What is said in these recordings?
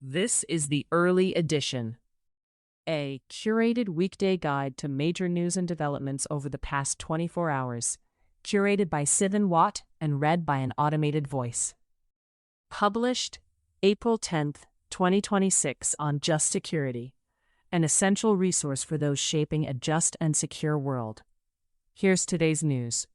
This is the early edition, a curated weekday guide to major news and developments over the past 24 hours, curated by Sivan Watt and read by an automated voice. Published April 10th, 2026 on Just Security, an essential resource for those shaping a just and secure world. Here's today's news.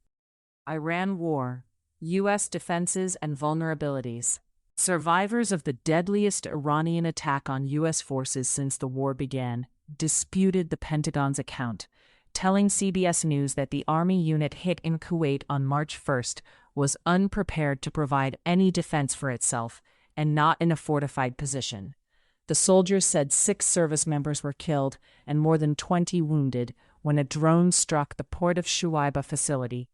Iran war, U.S. defenses and vulnerabilities. Survivors of the deadliest Iranian attack on U.S. forces since the war began disputed the Pentagon's account, telling CBS News that the Army unit hit in Kuwait on March 1st was unprepared to provide any defense for itself and not in a fortified position. The soldiers said 6 service members were killed and more than 20 wounded when a drone struck the port of Shuaiba facility,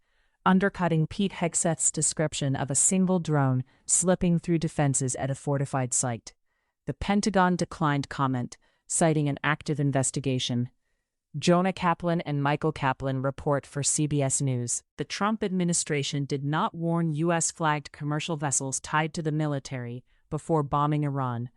undercutting Pete Hegseth's description of a single drone slipping through defenses at a fortified site. The Pentagon declined comment, citing an active investigation. Jonah Kaplan and Michael Kaplan report for CBS News. The Trump administration did not warn U.S.-flagged commercial vessels tied to the military before bombing Iran,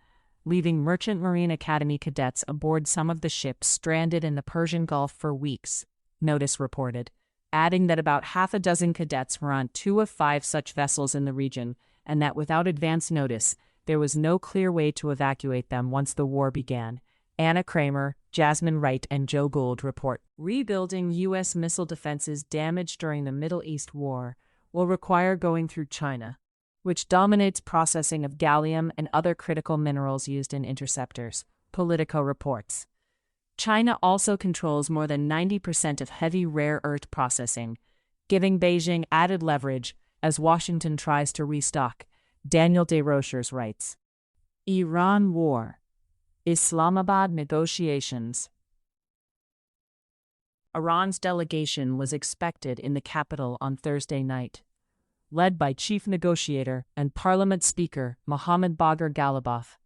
leaving Merchant Marine Academy cadets aboard some of the ships stranded in the Persian Gulf for weeks, Notice reported, adding that about half a dozen cadets were on 2 of 5 such vessels in the region, and that without advance notice, there was no clear way to evacuate them once the war began. Anna Kramer, Jasmine Wright, and Joe Gould report. Rebuilding U.S. missile defenses damaged during the Middle East war will require going through China, which dominates processing of gallium and other critical minerals used in interceptors, Politico reports. China also controls more than 90% of heavy rare earth processing, giving Beijing added leverage as Washington tries to restock, Daniel DeRochers writes. Iran war. Islamabad negotiations. Iran's delegation was expected in the capital on Thursday night, led by Chief Negotiator and Parliament Speaker Mohammad Bagher Ghalibaf,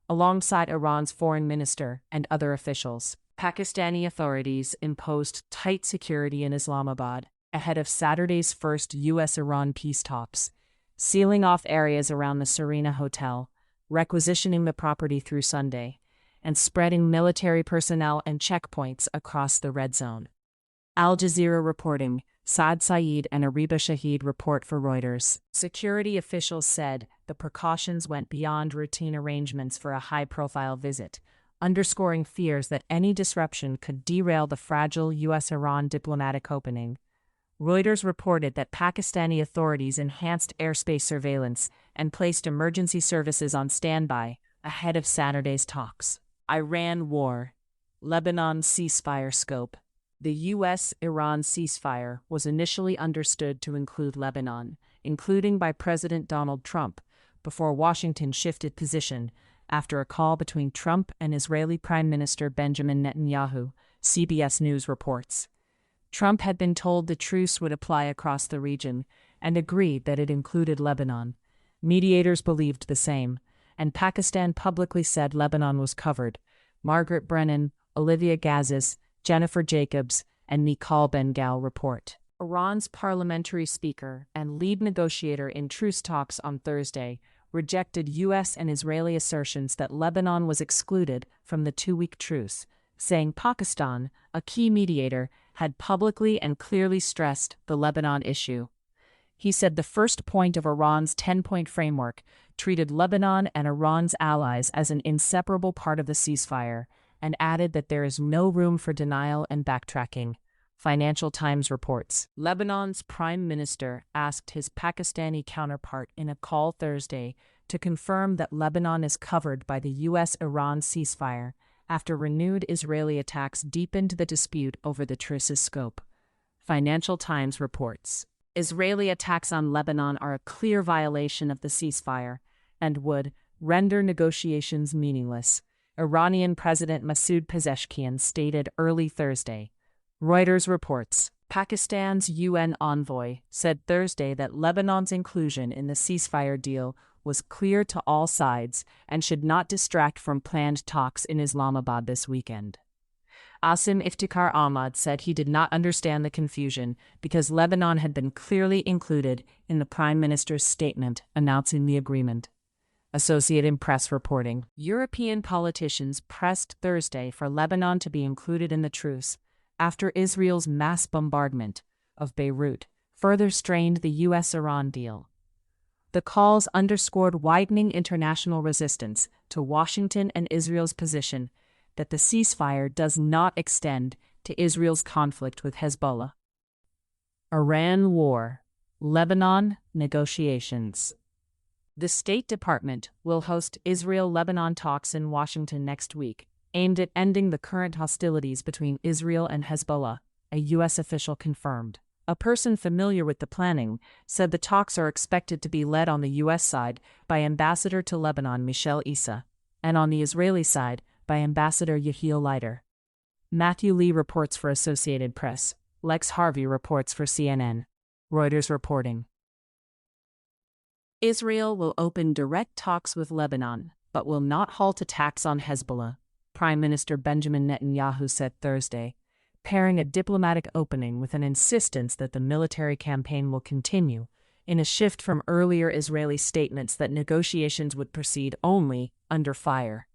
alongside Iran's foreign minister and other officials. Pakistani authorities imposed tight security in Islamabad ahead of Saturday's first U.S.-Iran peace talks, sealing off areas around the Serena Hotel, requisitioning the property through Sunday, and spreading military personnel and checkpoints across the red zone. Al Jazeera reporting, Saad Saeed and Ariba Shahid report for Reuters. Security officials said the precautions went beyond routine arrangements for a high-profile visit, underscoring fears that any disruption could derail the fragile U.S.-Iran diplomatic opening. Reuters reported that Pakistani authorities enhanced airspace surveillance and placed emergency services on standby ahead of Saturday's talks. Iran war. Lebanon ceasefire scope. The U.S.-Iran ceasefire was initially understood to include Lebanon, including by President Donald Trump, before Washington shifted position after a call between Trump and Israeli Prime Minister Benjamin Netanyahu, CBS News reports. Trump had been told the truce would apply across the region and agreed that it included Lebanon. Mediators believed the same, and Pakistan publicly said Lebanon was covered. Margaret Brennan, Olivia Gazis, Jennifer Jacobs, and Nicole Bengal report. Iran's parliamentary speaker and lead negotiator in truce talks on Thursday rejected U.S. and Israeli assertions that Lebanon was excluded from the 2-week truce, saying Pakistan, a key mediator, had publicly and clearly stressed the Lebanon issue. He said the first point of Iran's 10-point framework treated Lebanon and Iran's allies as an inseparable part of the ceasefire, and added that there is no room for denial and backtracking. Financial Times reports. Lebanon's prime minister asked his Pakistani counterpart in a call Thursday to confirm that Lebanon is covered by the U.S.-Iran ceasefire after renewed Israeli attacks deepened the dispute over the truce's scope. Financial Times reports. Israeli attacks on Lebanon are a clear violation of the ceasefire and would render negotiations meaningless, Iranian President Masoud Pezeshkian stated early Thursday. Reuters reports. Pakistan's UN envoy said Thursday that Lebanon's inclusion in the ceasefire deal was clear to all sides and should not distract from planned talks in Islamabad this weekend. Asim Iftikhar Ahmad said he did not understand the confusion because Lebanon had been clearly included in the Prime Minister's statement announcing the agreement. Associated Press reporting. European politicians pressed Thursday for Lebanon to be included in the truce after Israel's mass bombardment of Beirut further strained the U.S.-Iran deal. The calls underscored widening international resistance to Washington and Israel's position that the ceasefire does not extend to Israel's conflict with Hezbollah. Iran war, Lebanon negotiations. The State Department will host Israel-Lebanon talks in Washington next week, aimed at ending the current hostilities between Israel and Hezbollah, a U.S. official confirmed. A person familiar with the planning said the talks are expected to be led on the U.S. side by Ambassador to Lebanon Michel Issa, and on the Israeli side by Ambassador Yehiel Leiter. Matthew Lee reports for Associated Press. Lex Harvey reports for CNN. Reuters reporting. Israel will open direct talks with Lebanon, but will not halt attacks on Hezbollah, Prime Minister Benjamin Netanyahu said Thursday, pairing a diplomatic opening with an insistence that the military campaign will continue, in a shift from earlier Israeli statements that negotiations would proceed only under fire.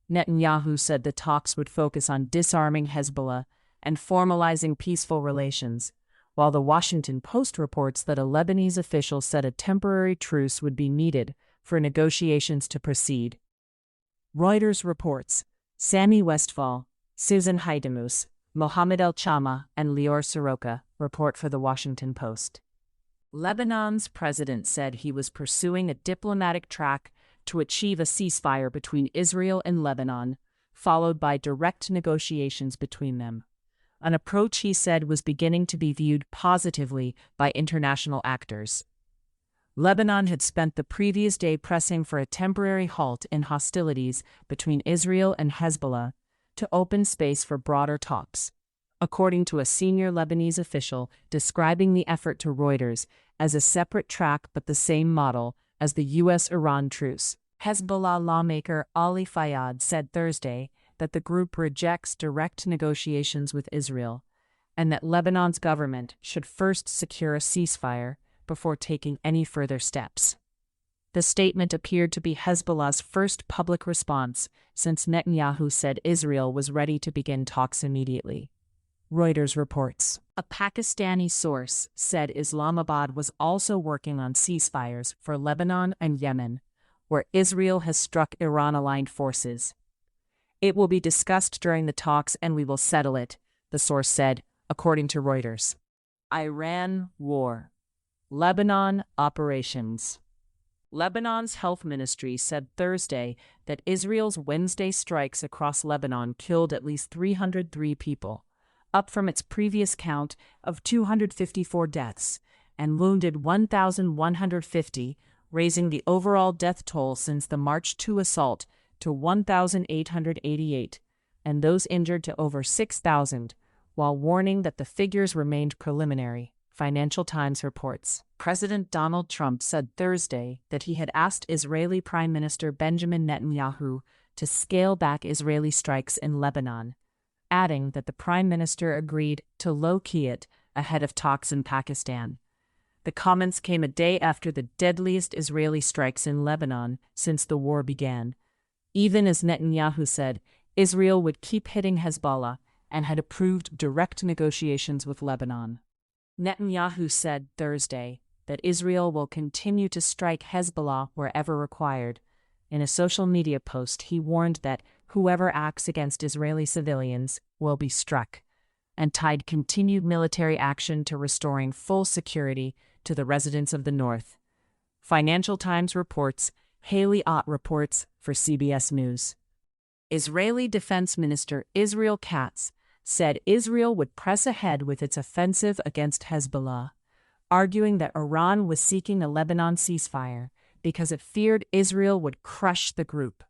Netanyahu said the talks would focus on disarming Hezbollah and formalizing peaceful relations, while the Washington Post reports that a Lebanese official said a temporary truce would be needed for negotiations to proceed. Reuters reports Sami Westphal, Susan Heidemus, Mohammed El-Chama, and Lior Soroka report for the Washington Post. Lebanon's president said he was pursuing a diplomatic track to achieve a ceasefire between Israel and Lebanon, followed by direct negotiations between them. An approach he said was beginning to be viewed positively by international actors. Lebanon had spent the previous day pressing for a temporary halt in hostilities between Israel and Hezbollah to open space for broader talks, according to a senior Lebanese official describing the effort to Reuters as a separate track but the same model as the U.S.-Iran truce. Hezbollah lawmaker Ali Fayyad said Thursday that the group rejects direct negotiations with Israel and that Lebanon's government should first secure a ceasefire before taking any further steps. The statement appeared to be Hezbollah's first public response since Netanyahu said Israel was ready to begin talks immediately. Reuters reports. A Pakistani source said Islamabad was also working on ceasefires for Lebanon and Yemen, where Israel has struck Iran-aligned forces. It will be discussed during the talks and we will settle it, the source said, according to Reuters. Iran war. Lebanon operations. Lebanon's health ministry said Thursday that Israel's Wednesday strikes across Lebanon killed at least 303 people, up from its previous count of 254 deaths, and wounded 1,150, raising the overall death toll since the March 2 assault to 1,888, and those injured to over 6,000, while warning that the figures remained preliminary, Financial Times reports. President Donald Trump said Thursday that he had asked Israeli Prime Minister Benjamin Netanyahu to scale back Israeli strikes in Lebanon, adding that the Prime Minister agreed to low-key it ahead of talks in Pakistan. The comments came a day after the deadliest Israeli strikes in Lebanon since the war began, even as Netanyahu said Israel would keep hitting Hezbollah and had approved direct negotiations with Lebanon. Netanyahu said Thursday that Israel will continue to strike Hezbollah wherever required. In a social media post, he warned that whoever acts against Israeli civilians will be struck, and tied continued military action to restoring full security to the residents of the North. Financial Times reports. Haley Ott reports for CBS News. Israeli Defense Minister Israel Katz said Israel would press ahead with its offensive against Hezbollah, arguing that Iran was seeking a Lebanon ceasefire because it feared Israel would crush the group.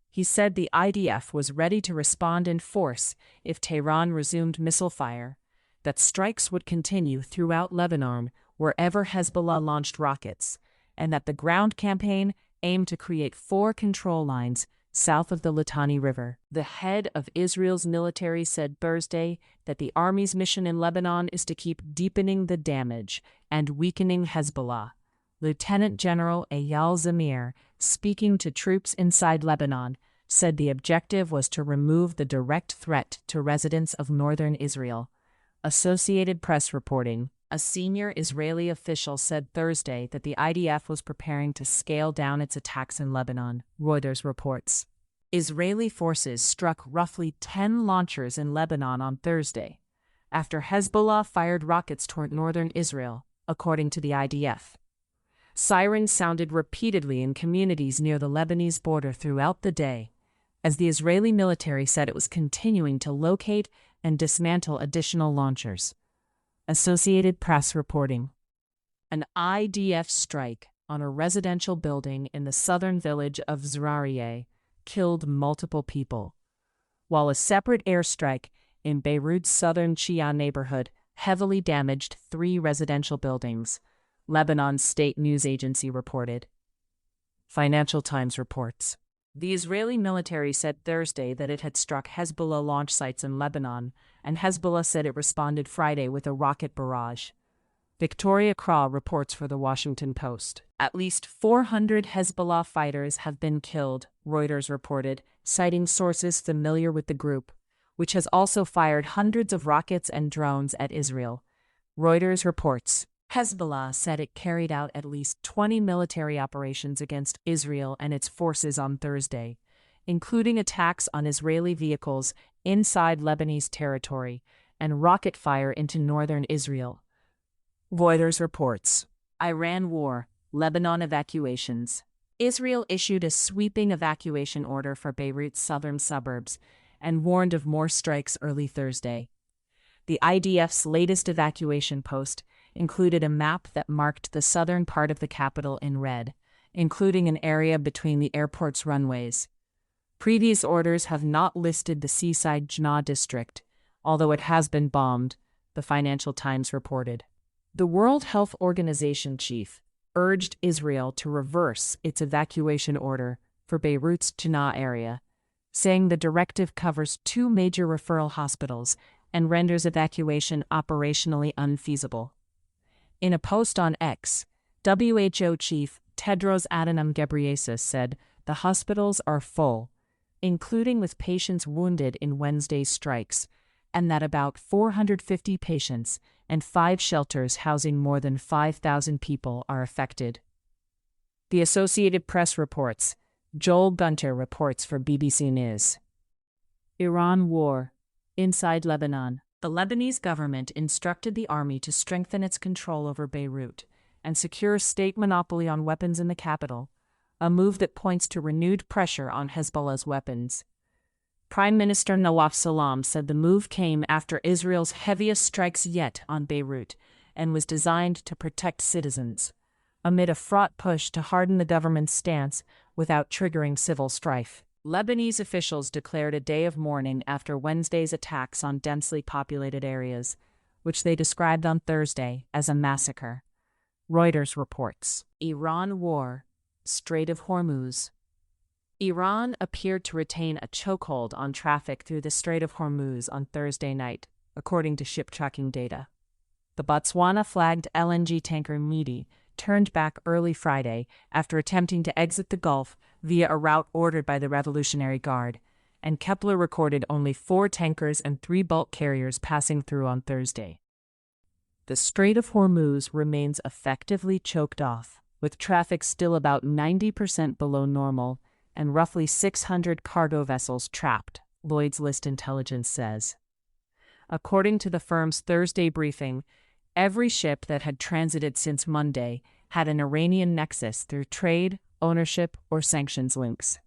He said the IDF was ready to respond in force if Tehran resumed missile fire, that strikes would continue throughout Lebanon wherever Hezbollah launched rockets, and that the ground campaign aimed to create 4 control lines south of the Litani River. The head of Israel's military said Thursday that the army's mission in Lebanon is to keep deepening the damage and weakening Hezbollah, Lieutenant General Eyal Zamir, speaking to troops inside Lebanon, said the objective was to remove the direct threat to residents of northern Israel. Associated Press reporting, a senior Israeli official said Thursday that the IDF was preparing to scale down its attacks in Lebanon, Reuters reports. Israeli forces struck roughly 10 launchers in Lebanon on Thursday, after Hezbollah fired rockets toward northern Israel, according to the IDF. Sirens sounded repeatedly in communities near the Lebanese border throughout the day, as the Israeli military said it was continuing to locate and dismantle additional launchers. Associated Press reporting. An IDF strike on a residential building in the southern village of Zrarieh killed multiple people, while a separate airstrike in Beirut's southern Shia neighborhood heavily damaged 3 residential buildings, Lebanon's state news agency reported. Financial Times reports. The Israeli military said Thursday that it had struck Hezbollah launch sites in Lebanon, and Hezbollah said it responded Friday with a rocket barrage. Victoria Kra reports for The Washington Post. At least 400 Hezbollah fighters have been killed, Reuters reported, citing sources familiar with the group, which has also fired hundreds of rockets and drones at Israel. Reuters reports. Hezbollah said it carried out at least 20 military operations against Israel and its forces on Thursday, including attacks on Israeli vehicles inside Lebanese territory and rocket fire into northern Israel. Reuters reports. Iran war, Lebanon evacuations. Israel issued a sweeping evacuation order for Beirut's southern suburbs and warned of more strikes early Thursday. The IDF's latest evacuation post included a map that marked the southern part of the capital in red, including an area between the airport's runways. Previous orders have not listed the seaside Jnah district, although it has been bombed, the Financial Times reported. The World Health Organization chief urged Israel to reverse its evacuation order for Beirut's Jnah area, saying the directive covers 2 major referral hospitals and renders evacuation operationally unfeasible. In a post on X, WHO chief Tedros Adhanom Ghebreyesus said the hospitals are full, including with patients wounded in Wednesday's strikes, and that about 450 patients and 5 shelters housing more than 5,000 people are affected. The Associated Press reports. Joel Gunter reports for BBC News. Iran war. Inside Lebanon. The Lebanese government instructed the army to strengthen its control over Beirut and secure state monopoly on weapons in the capital, a move that points to renewed pressure on Hezbollah's weapons. Prime Minister Nawaf Salam said the move came after Israel's heaviest strikes yet on Beirut and was designed to protect citizens, amid a fraught push to harden the government's stance without triggering civil strife. Lebanese officials declared a day of mourning after Wednesday's attacks on densely populated areas, which they described on Thursday as a massacre. Reuters reports. Iran war, Strait of Hormuz. Iran appeared to retain a chokehold on traffic through the Strait of Hormuz on Thursday night, according to ship tracking data. The Botswana-flagged LNG tanker Midi turned back early Friday after attempting to exit the Gulf via a route ordered by the Revolutionary Guard, and Keppler recorded only 4 tankers and 3 bulk carriers passing through on Thursday. The Strait of Hormuz remains effectively choked off, with traffic still about 90% below normal and roughly 600 cargo vessels trapped, Lloyd's List Intelligence says. According to the firm's Thursday briefing, every ship that had transited since Monday had an Iranian nexus through trade, ownership, or sanctions links.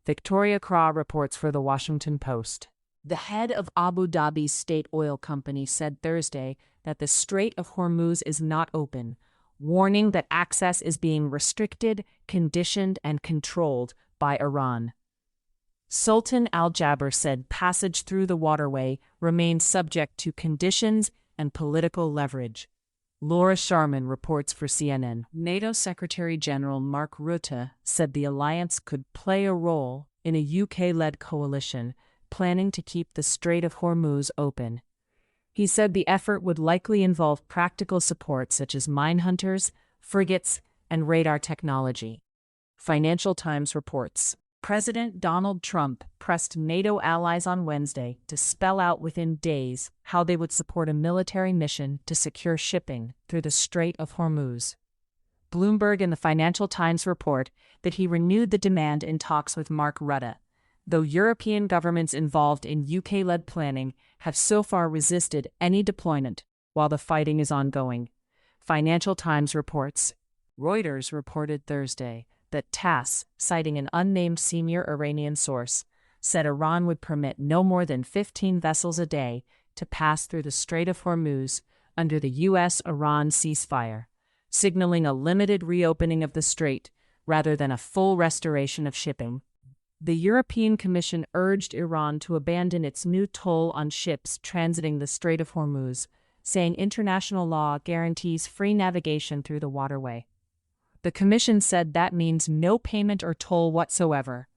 Victoria Kra reports for The Washington Post. The head of Abu Dhabi's state oil company said Thursday that the Strait of Hormuz is not open, warning that access is being restricted, conditioned, and controlled by Iran. Sultan Al Jaber said passage through the waterway remains subject to conditions and political leverage. Laura Sharman reports for CNN. NATO Secretary-General Mark Rutte said the alliance could play a role in a UK-led coalition planning to keep the Strait of Hormuz open. He said the effort would likely involve practical support such as mine hunters, frigates, and radar technology. Financial Times reports. President Donald Trump pressed NATO allies on Wednesday to spell out within days how they would support a military mission to secure shipping through the Strait of Hormuz. Bloomberg and the Financial Times report that he renewed the demand in talks with Mark Rutte, though European governments involved in UK-led planning have so far resisted any deployment while the fighting is ongoing. Financial Times reports. Reuters reported Thursday that TASS, citing an unnamed senior Iranian source, said Iran would permit no more than 15 vessels a day to pass through the Strait of Hormuz under the U.S.-Iran ceasefire, signaling a limited reopening of the strait rather than a full restoration of shipping. The European Commission urged Iran to abandon its new toll on ships transiting the Strait of Hormuz, saying international law guarantees free navigation through the waterway. The Commission said that means no payment or toll whatsoever,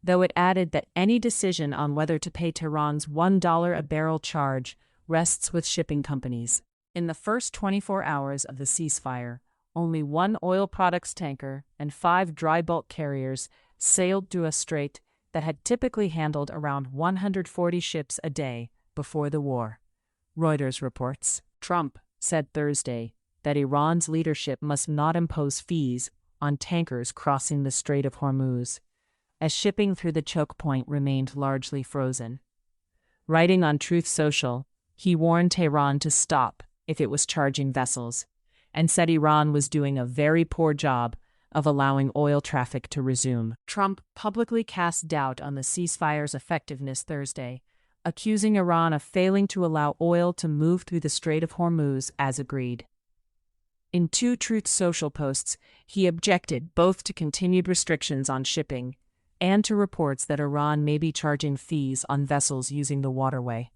though it added that any decision on whether to pay Tehran's $1 a barrel charge rests with shipping companies. In the first 24 hours of the ceasefire, only one oil products tanker and 5 dry bulk carriers sailed through a strait that had typically handled around 140 ships a day before the war. Reuters reports. Trump said Thursday that Iran's leadership must not impose fees on tankers crossing the Strait of Hormuz, as shipping through the choke point remained largely frozen. Writing on Truth Social, he warned Tehran to stop if it was charging vessels, and said Iran was doing a very poor job of allowing oil traffic to resume. Trump publicly cast doubt on the ceasefire's effectiveness Thursday, accusing Iran of failing to allow oil to move through the Strait of Hormuz as agreed. In 2 Truth Social posts, he objected both to continued restrictions on shipping and to reports that Iran may be charging fees on vessels using the waterway.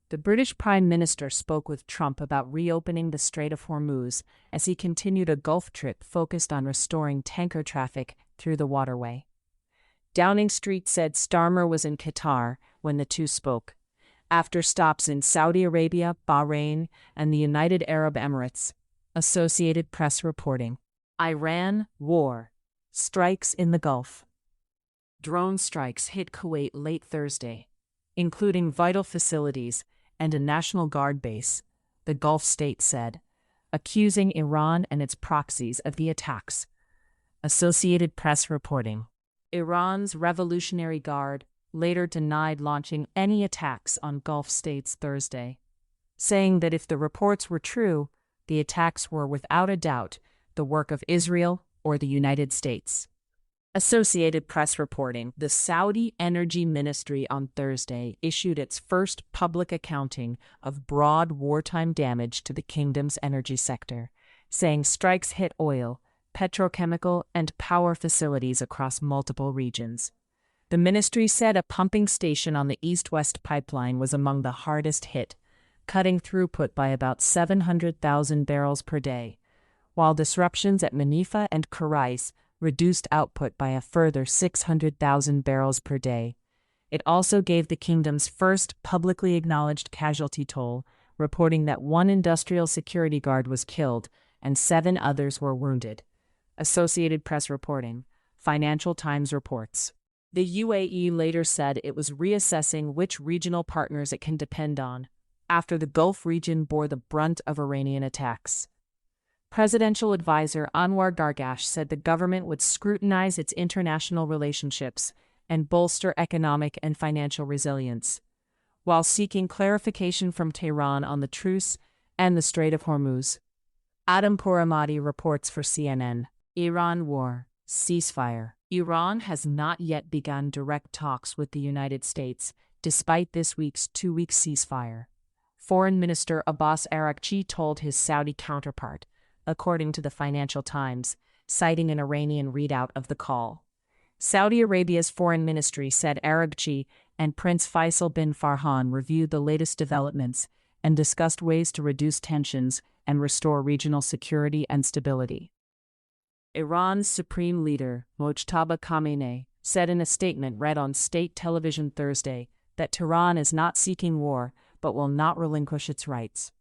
The British Prime Minister spoke with Trump about reopening the Strait of Hormuz as he continued a Gulf trip focused on restoring tanker traffic through the waterway. Downing Street said Starmer was in Qatar when the two spoke, after stops in Saudi Arabia, Bahrain, and the United Arab Emirates. Associated Press reporting. Iran war. Strikes in the Gulf. Drone strikes hit Kuwait late Thursday, including vital facilities and a National Guard base, the Gulf state said, accusing Iran and its proxies of the attacks. Associated Press reporting. Iran's Revolutionary Guard later denied launching any attacks on Gulf states Thursday, saying that if the reports were true, the attacks were without a doubt the work of Israel or the United States. Associated Press reporting. The Saudi Energy Ministry on Thursday issued its first public accounting of broad wartime damage to the kingdom's energy sector, saying strikes hit oil, petrochemical, and power facilities across multiple regions. The ministry said a pumping station on the east-west pipeline was among the hardest hit, cutting throughput by about 700,000 barrels per day, while disruptions at Manifa and Koussa reduced output by a further 600,000 barrels per day. It also gave the kingdom's first publicly acknowledged casualty toll, reporting that 1 industrial security guard was killed and 7 others were wounded. Associated Press reporting. Financial Times reports. The UAE later said it was reassessing which regional partners it can depend on, after the Gulf region bore the brunt of Iranian attacks. Presidential advisor Anwar Gargash said the government would scrutinize its international relationships and bolster economic and financial resilience, while seeking clarification from Tehran on the truce and the Strait of Hormuz. Adam Pouramati reports for CNN. Iran war. Ceasefire. Iran has not yet begun direct talks with the United States, despite this week's 2-week ceasefire. Foreign Minister Abbas Araghchi told his Saudi counterpart, according to the Financial Times, citing an Iranian readout of the call. Saudi Arabia's foreign ministry said Araghchi and Prince Faisal bin Farhan reviewed the latest developments and discussed ways to reduce tensions and restore regional security and stability. Iran's supreme leader, Mojtaba Khamenei, said in a statement read on state television Thursday that Tehran is not seeking war but will not relinquish its rights.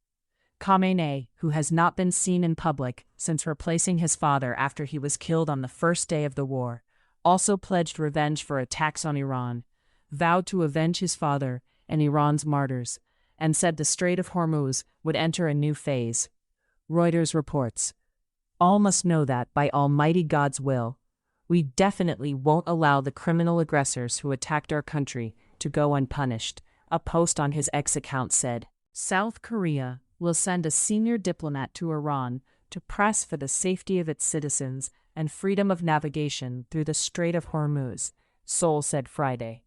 Khamenei, who has not been seen in public since replacing his father after he was killed on the first day of the war, also pledged revenge for attacks on Iran, vowed to avenge his father and Iran's martyrs, and said the Strait of Hormuz would enter a new phase. Reuters reports, "All must know that, by Almighty God's will, we definitely won't allow the criminal aggressors who attacked our country to go unpunished," a post on his X account said. South Korea will send a senior diplomat to Iran to press for the safety of its citizens and freedom of navigation through the Strait of Hormuz, Seoul said Friday.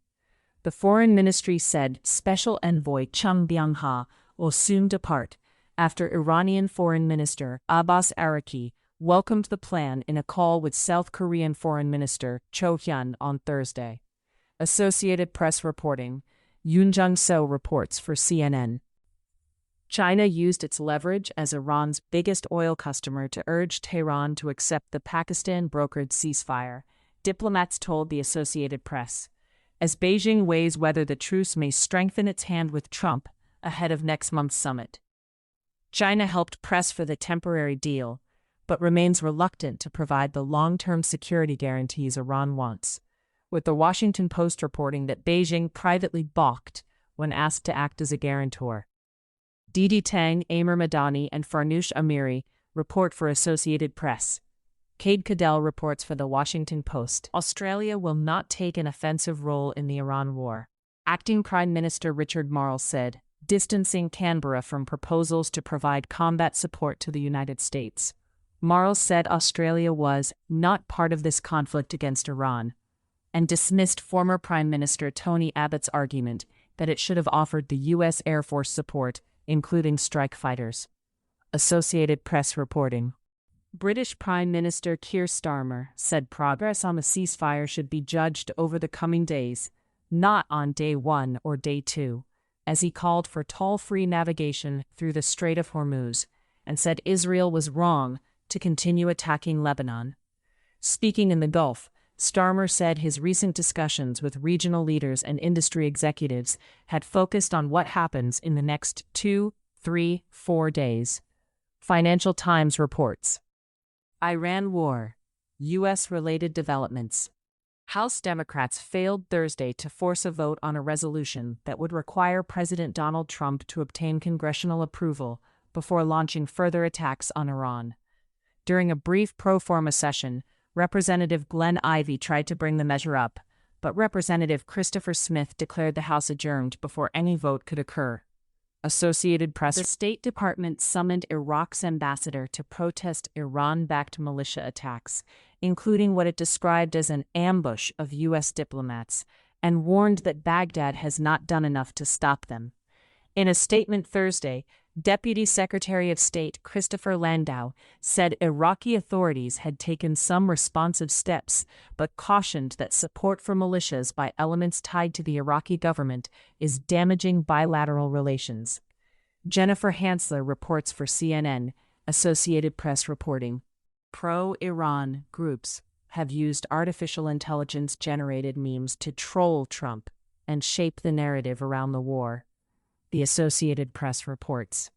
The Foreign Ministry said Special Envoy Chung Byung-ha will soon depart after Iranian Foreign Minister Abbas Araqi welcomed the plan in a call with South Korean Foreign Minister Cho Hyun on Thursday. Associated Press reporting, Yoon Jung-so reports for CNN. China used its leverage as Iran's biggest oil customer to urge Tehran to accept the Pakistan-brokered ceasefire, diplomats told the Associated Press, as Beijing weighs whether the truce may strengthen its hand with Trump ahead of next month's summit. China helped press for the temporary deal, but remains reluctant to provide the long-term security guarantees Iran wants, with the Washington Post reporting that Beijing privately balked when asked to act as a guarantor. Didi Tang, Amir Madani, and Farnoosh Amiri report for Associated Press. Cade Cadell reports for the Washington Post. Australia will not take an offensive role in the Iran war. Acting Prime Minister Richard Marles said, distancing Canberra from proposals to provide combat support to the United States. Marles said Australia was not part of this conflict against Iran, and dismissed former Prime Minister Tony Abbott's argument that it should have offered the U.S. Air Force support, including strike fighters. Associated Press reporting. British Prime Minister Keir Starmer said progress on the ceasefire should be judged over the coming days, not on day 1 or day 2, as he called for toll-free navigation through the Strait of Hormuz, and said Israel was wrong to continue attacking Lebanon. Speaking in the Gulf, Starmer said his recent discussions with regional leaders and industry executives had focused on what happens in the next 2, 3, 4 days. Financial Times reports. Iran war. U.S.-related developments. House Democrats failed Thursday to force a vote on a resolution that would require President Donald Trump to obtain congressional approval before launching further attacks on Iran. During a brief pro forma session, Representative Glenn Ivey tried to bring the measure up, but Representative Christopher Smith declared the House adjourned before any vote could occur. Associated Press. The State Department summoned Iraq's ambassador to protest Iran-backed militia attacks, including what it described as an ambush of U.S. diplomats, and warned that Baghdad has not done enough to stop them. In a statement Thursday, Deputy Secretary of State Christopher Landau said Iraqi authorities had taken some responsive steps, but cautioned that support for militias by elements tied to the Iraqi government is damaging bilateral relations. Jennifer Hansler reports for CNN, Associated Press reporting. Pro-Iran groups have used artificial intelligence-generated memes to troll Trump and shape the narrative around the war. The Associated Press reports.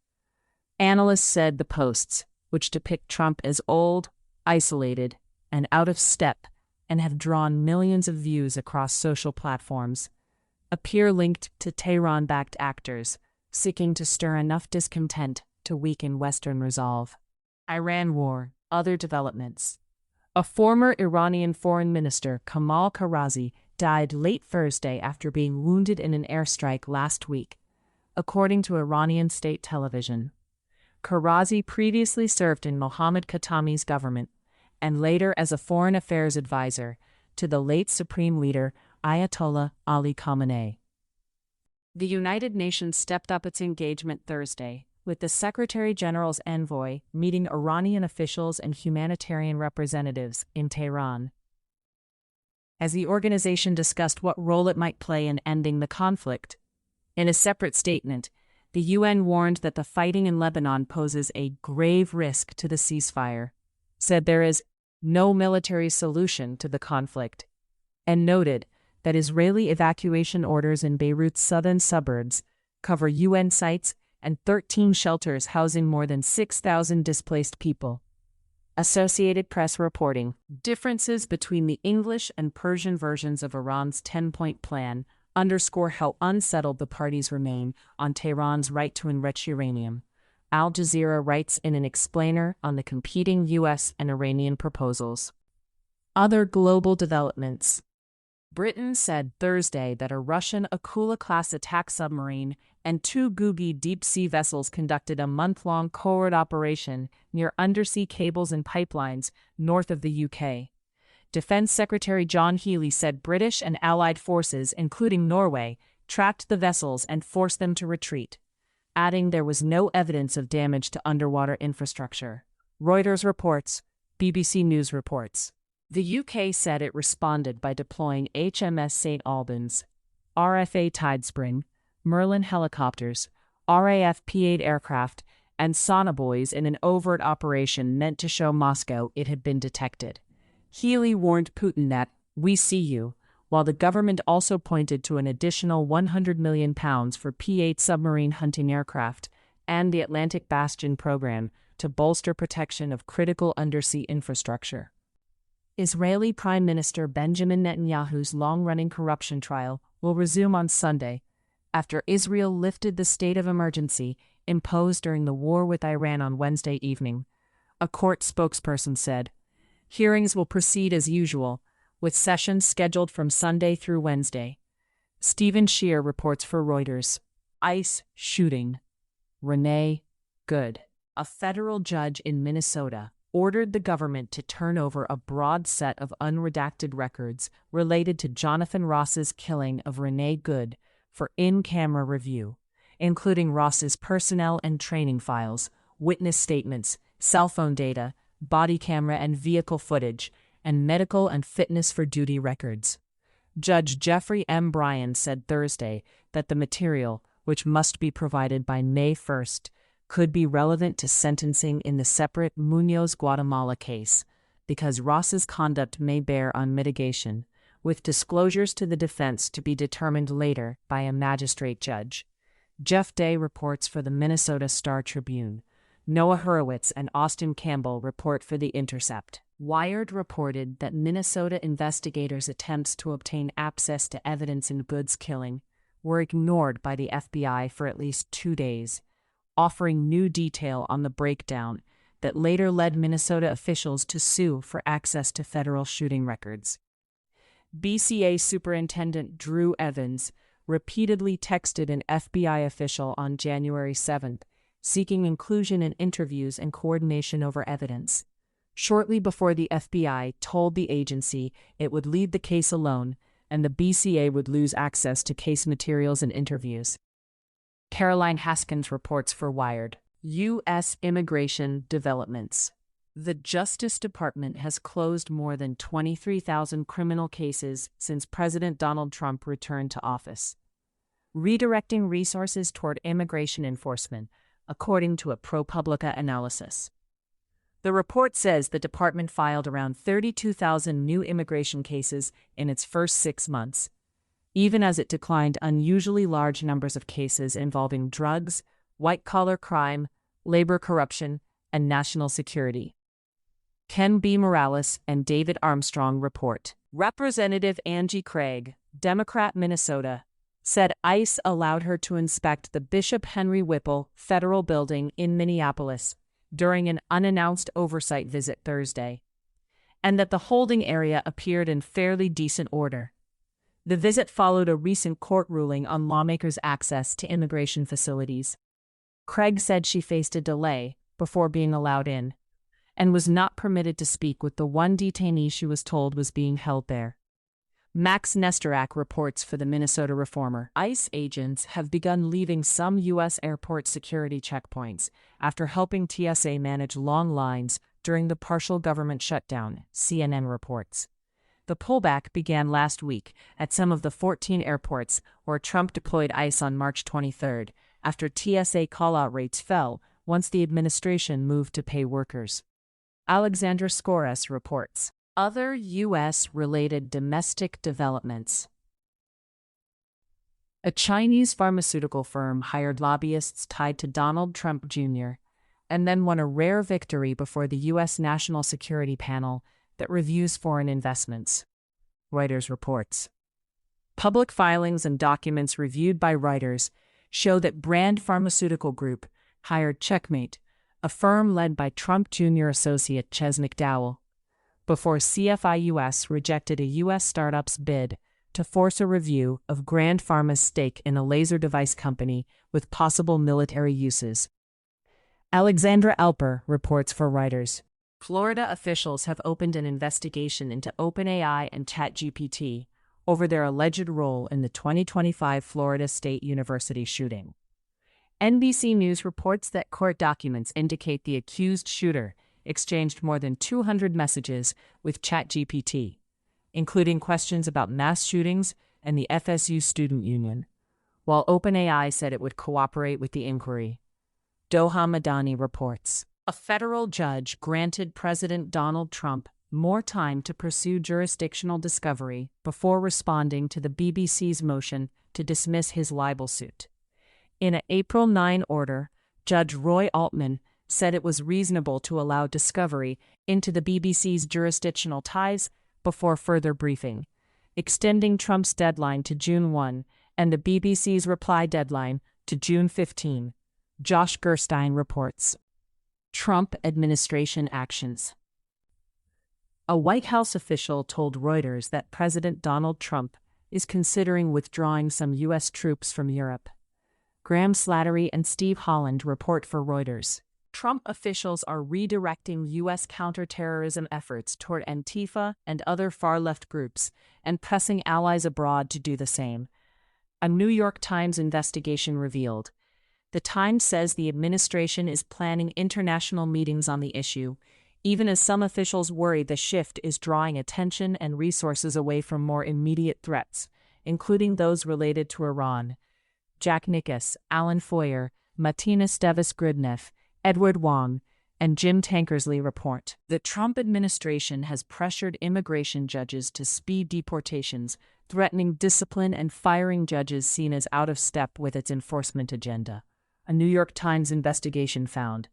Analysts said the posts, which depict Trump as old, isolated, and out of step, and have drawn millions of views across social platforms, appear linked to Tehran-backed actors seeking to stir enough discontent to weaken Western resolve. Iran war, other developments. A former Iranian foreign minister, Kamal Karazi, died late Thursday after being wounded in an airstrike last week, according to Iranian state television. Karazi previously served in Mohammad Khatami's government and later as a foreign affairs advisor to the late Supreme Leader Ayatollah Ali Khamenei. The United Nations stepped up its engagement Thursday, with the Secretary General's envoy meeting Iranian officials and humanitarian representatives in Tehran, as the organization discussed what role it might play in ending the conflict. In a separate statement, the UN warned that the fighting in Lebanon poses a grave risk to the ceasefire, said there is no military solution to the conflict, and noted that Israeli evacuation orders in Beirut's southern suburbs cover UN sites and 13 shelters housing more than 6,000 displaced people. Associated Press reporting. Differences between the English and Persian versions of Iran's 10-point plan underscore how unsettled the parties remain on Tehran's right to enrich uranium. Al Jazeera writes in an explainer on the competing U.S. and Iranian proposals. Other global developments. Britain said Thursday that a Russian Akula-class attack submarine and 2 Gugi deep-sea vessels conducted a month-long covert operation near undersea cables and pipelines north of the UK. Defense Secretary John Healey said British and Allied forces, including Norway, tracked the vessels and forced them to retreat, adding there was no evidence of damage to underwater infrastructure. Reuters reports, BBC News reports. The UK said it responded by deploying HMS St. Albans, RFA Tidespring, Merlin helicopters, RAF P-8 aircraft, and sonobuoys in an overt operation meant to show Moscow it had been detected. Healey warned Putin that, "We see you," while the government also pointed to an additional £100 million for P-8 submarine hunting aircraft and the Atlantic Bastion program to bolster protection of critical undersea infrastructure. Israeli Prime Minister Benjamin Netanyahu's long-running corruption trial will resume on Sunday, after Israel lifted the state of emergency imposed during the war with Iran on Wednesday evening. A court spokesperson said, "Hearings will proceed as usual, with sessions scheduled from Sunday through Wednesday." Stephen Shear reports for Reuters. ICE shooting. Renee Good. A federal judge in Minnesota ordered the government to turn over a broad set of unredacted records related to Jonathan Ross's killing of Renee Good for in-camera review, including Ross's personnel and training files, witness statements, cell phone data, body camera and vehicle footage, and medical and fitness for duty records. Judge Jeffrey M. Bryan said Thursday that the material, which must be provided by May 1st, could be relevant to sentencing in the separate Munoz Guatemala case, because Ross's conduct may bear on mitigation, with disclosures to the defense to be determined later by a magistrate judge. Jeff Day reports for the Minnesota Star-Tribune. Noah Hurwitz and Austin Campbell report for The Intercept. Wired reported that Minnesota investigators' attempts to obtain access to evidence in Good's killing were ignored by the FBI for at least 2 days, offering new detail on the breakdown that later led Minnesota officials to sue for access to federal shooting records. BCA Superintendent Drew Evans repeatedly texted an FBI official on January 7th, seeking inclusion in interviews and coordination over evidence. Shortly before the FBI told the agency it would lead the case alone and the BCA would lose access to case materials and interviews. Caroline Haskins reports for Wired. U.S. immigration developments. The Justice Department has closed more than 23,000 criminal cases since President Donald Trump returned to office, redirecting resources toward immigration enforcement, according to a ProPublica analysis. The report says the department filed around 32,000 new immigration cases in its first 6 months, even as it declined unusually large numbers of cases involving drugs, white-collar crime, labor corruption, and national security. Ken B. Morales and David Armstrong report. Representative Angie Craig, Democrat, Minnesota, said ICE allowed her to inspect the Bishop Henry Whipple Federal Building in Minneapolis during an unannounced oversight visit Thursday, and that the holding area appeared in fairly decent order. The visit followed a recent court ruling on lawmakers' access to immigration facilities. Craig said she faced a delay before being allowed in, and was not permitted to speak with the one detainee she was told was being held there. Max Nestorak reports for the Minnesota Reformer. ICE agents have begun leaving some U.S. airport security checkpoints after helping TSA manage long lines during the partial government shutdown, CNN reports. The pullback began last week at some of the 14 airports where Trump deployed ICE on March 23rd, after TSA call-out rates fell once the administration moved to pay workers. Alexandra Skoras reports. Other U.S.-related domestic developments. A Chinese pharmaceutical firm hired lobbyists tied to Donald Trump Jr. and then won a rare victory before the U.S. National Security Panel that reviews foreign investments. Reuters reports. Public filings and documents reviewed by Reuters show that Brand Pharmaceutical Group hired Checkmate, a firm led by Trump Jr. associate Ches McDowell, before CFIUS rejected a U.S. startup's bid to force a review of Grand Pharma's stake in a laser device company with possible military uses. Alexandra Alper reports for Reuters. Florida officials have opened an investigation into OpenAI and ChatGPT over their alleged role in the 2025 Florida State University shooting. NBC News reports that court documents indicate the accused shooter exchanged more than 200 messages with ChatGPT, including questions about mass shootings and the FSU Student Union, while OpenAI said it would cooperate with the inquiry. Doha Madani reports. A federal judge granted President Donald Trump more time to pursue jurisdictional discovery before responding to the BBC's motion to dismiss his libel suit. In an April 9 order, Judge Roy Altman said it was reasonable to allow discovery into the BBC's jurisdictional ties before further briefing, extending Trump's deadline to June 1 and the BBC's reply deadline to June 15, Josh Gerstein reports. Trump administration actions. A White House official told Reuters that President Donald Trump is considering withdrawing some U.S. troops from Europe. Graham Slattery and Steve Holland report for Reuters. Trump officials are redirecting U.S. counterterrorism efforts toward Antifa and other far-left groups and pressing allies abroad to do the same. A New York Times investigation revealed. The Times says the administration is planning international meetings on the issue, even as some officials worry the shift is drawing attention and resources away from more immediate threats, including those related to Iran. Jack Nickus, Alan Foyer, Martina Stevis-Gridneff, Edward Wong, and Jim Tankersley report. The Trump administration has pressured immigration judges to speed deportations, threatening discipline and firing judges seen as out of step with its enforcement agenda. A New York Times investigation found.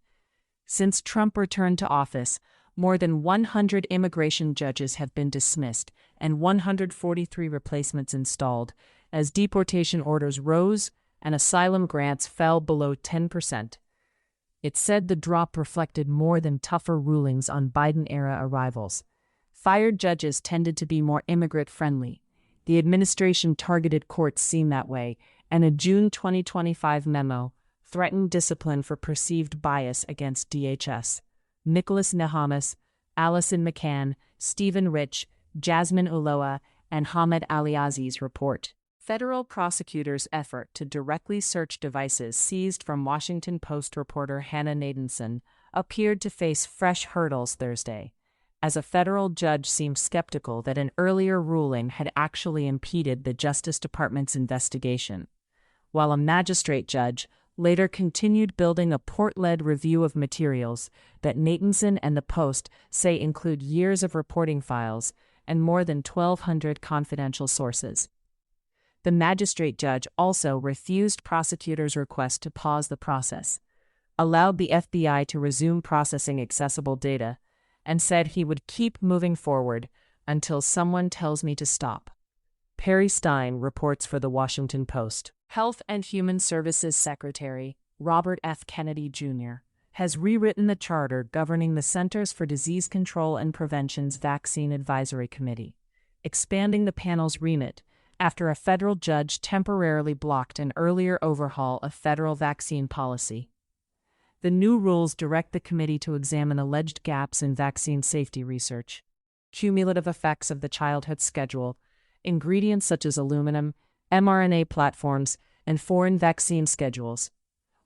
Since Trump returned to office, more than 100 immigration judges have been dismissed and 143 replacements installed, as deportation orders rose and asylum grants fell below 10%. It said the drop reflected more than tougher rulings on Biden-era arrivals. Fired judges tended to be more immigrant-friendly. The administration targeted courts seen that way, and a June 2025 memo threatened discipline for perceived bias against DHS. Nicholas Nehamas, Allison McCann, Stephen Rich, Jasmine Ulloa, and Hamed Aliaziz report. Federal prosecutors' effort to directly search devices seized from Washington Post reporter Hannah Nadenson appeared to face fresh hurdles Thursday, as a federal judge seemed skeptical that an earlier ruling had actually impeded the Justice Department's investigation, while a magistrate judge later continued building a court-led review of materials that Nadenson and the Post say include years of reporting files and more than 1,200 confidential sources. The magistrate judge also refused prosecutors' request to pause the process, allowed the FBI to resume processing accessible data, and said he would keep moving forward until someone tells me to stop. Perry Stein reports for The Washington Post. Health and Human Services Secretary Robert F. Kennedy, Jr. has rewritten the charter governing the Centers for Disease Control and Prevention's Vaccine Advisory Committee, expanding the panel's remit after a federal judge temporarily blocked an earlier overhaul of federal vaccine policy. The new rules direct the committee to examine alleged gaps in vaccine safety research, cumulative effects of the childhood schedule, ingredients such as aluminum, mRNA platforms, and foreign vaccine schedules,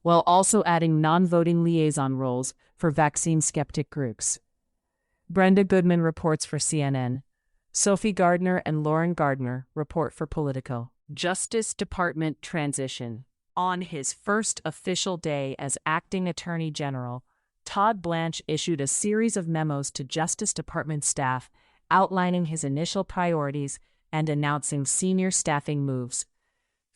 while also adding non-voting liaison roles for vaccine-skeptic groups. Brenda Goodman reports for CNN. Sophie Gardner and Lauren Gardner report for Politico. Justice Department transition. On his first official day as acting Attorney General, Todd Blanche issued a series of memos to Justice Department staff outlining his initial priorities and announcing senior staffing moves.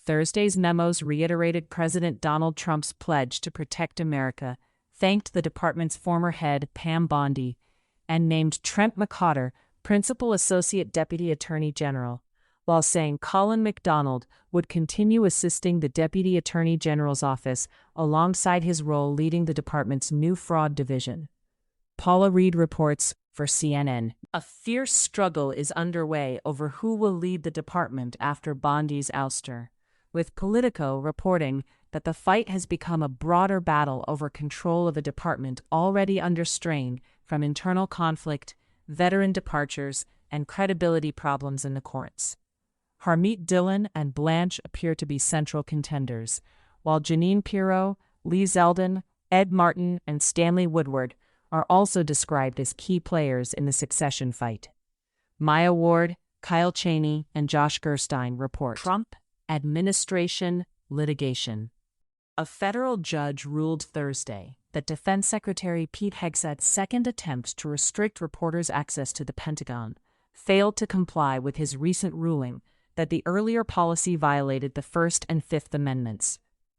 Thursday's memos reiterated President Donald Trump's pledge to protect America, thanked the department's former head, Pam Bondi, and named Trent McCotter Principal Associate Deputy Attorney General, while saying Colin McDonald would continue assisting the Deputy Attorney General's office alongside his role leading the department's new fraud division. Paula Reed reports for CNN. A fierce struggle is underway over who will lead the department after Bondi's ouster, with Politico reporting that the fight has become a broader battle over control of a department already under strain from internal conflict, veteran departures, and credibility problems in the courts. Harmeet Dillon and Blanche appear to be central contenders, while Jeanine Pirro, Lee Zeldin, Ed Martin, and Stanley Woodward are also described as key players in the succession fight. Maya Ward, Kyle Cheney, and Josh Gerstein report. Trump administration litigation. A federal judge ruled Thursday that Defense Secretary Pete Hegseth's second attempt to restrict reporters' access to the Pentagon failed to comply with his recent ruling that the earlier policy violated the First and Fifth Amendments.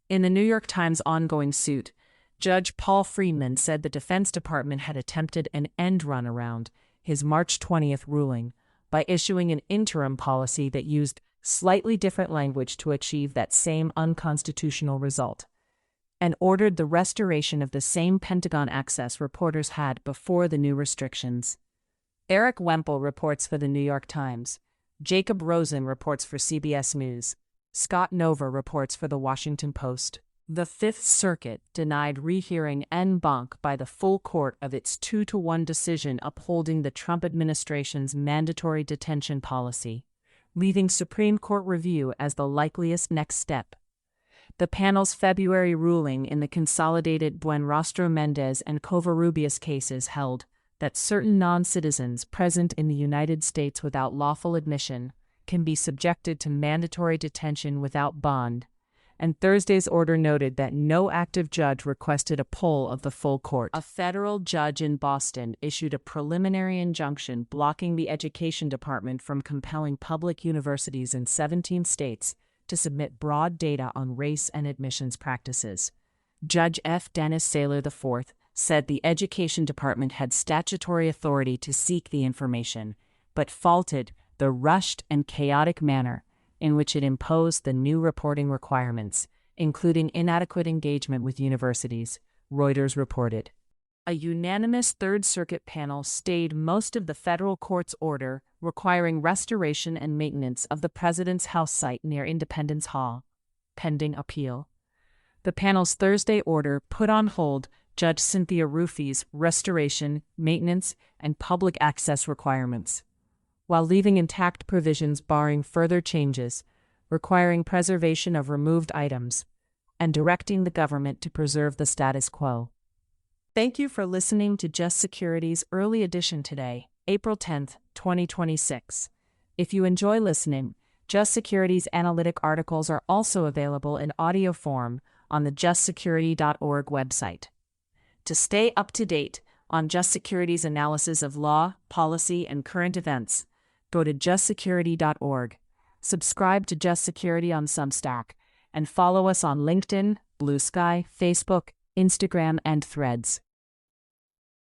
In the New York Times ongoing suit, Judge Paul Friedman said the Defense Department had attempted an end run around his March 20th ruling by issuing an interim policy that used slightly different language to achieve that same unconstitutional result, and ordered the restoration of the same Pentagon access reporters had before the new restrictions. Eric Wemple reports for the New York Times. Jacob Rosen reports for CBS News. Scott Nova reports for The Washington Post. The Fifth Circuit denied rehearing en banc by the full court of its 2-1 decision upholding the Trump administration's mandatory detention policy, leaving Supreme Court review as the likeliest next step. The panel's February ruling in the consolidated Buenrostro-Mendez and Covarrubias cases held that certain non-citizens present in the United States without lawful admission can be subjected to mandatory detention without bond, and Thursday's order noted that no active judge requested a poll of the full court. A federal judge in Boston issued a preliminary injunction blocking the Education Department from compelling public universities in 17 states to submit broad data on race and admissions practices. Judge F. Dennis Saylor IV said the Education Department had statutory authority to seek the information, but faulted the rushed and chaotic manner in which it imposed the new reporting requirements, including inadequate engagement with universities, Reuters reported. A unanimous Third Circuit panel stayed most of the federal court's order requiring restoration and maintenance of the president's house site near Independence Hall, pending appeal. The panel's Thursday order put on hold Judge Cynthia Ruffy's restoration, maintenance, and public access requirements, while leaving intact provisions barring further changes, requiring preservation of removed items, and directing the government to preserve the status quo. Thank you for listening to Just Security's early edition today, April 10, 2026. If you enjoy listening, Just Security's analytic articles are also available in audio form on the justsecurity.org website. To stay up to date on Just Security's analysis of law, policy, and current events, go to justsecurity.org, subscribe to Just Security on Substack, and follow us on LinkedIn, Blue Sky, Facebook, Instagram, and Threads.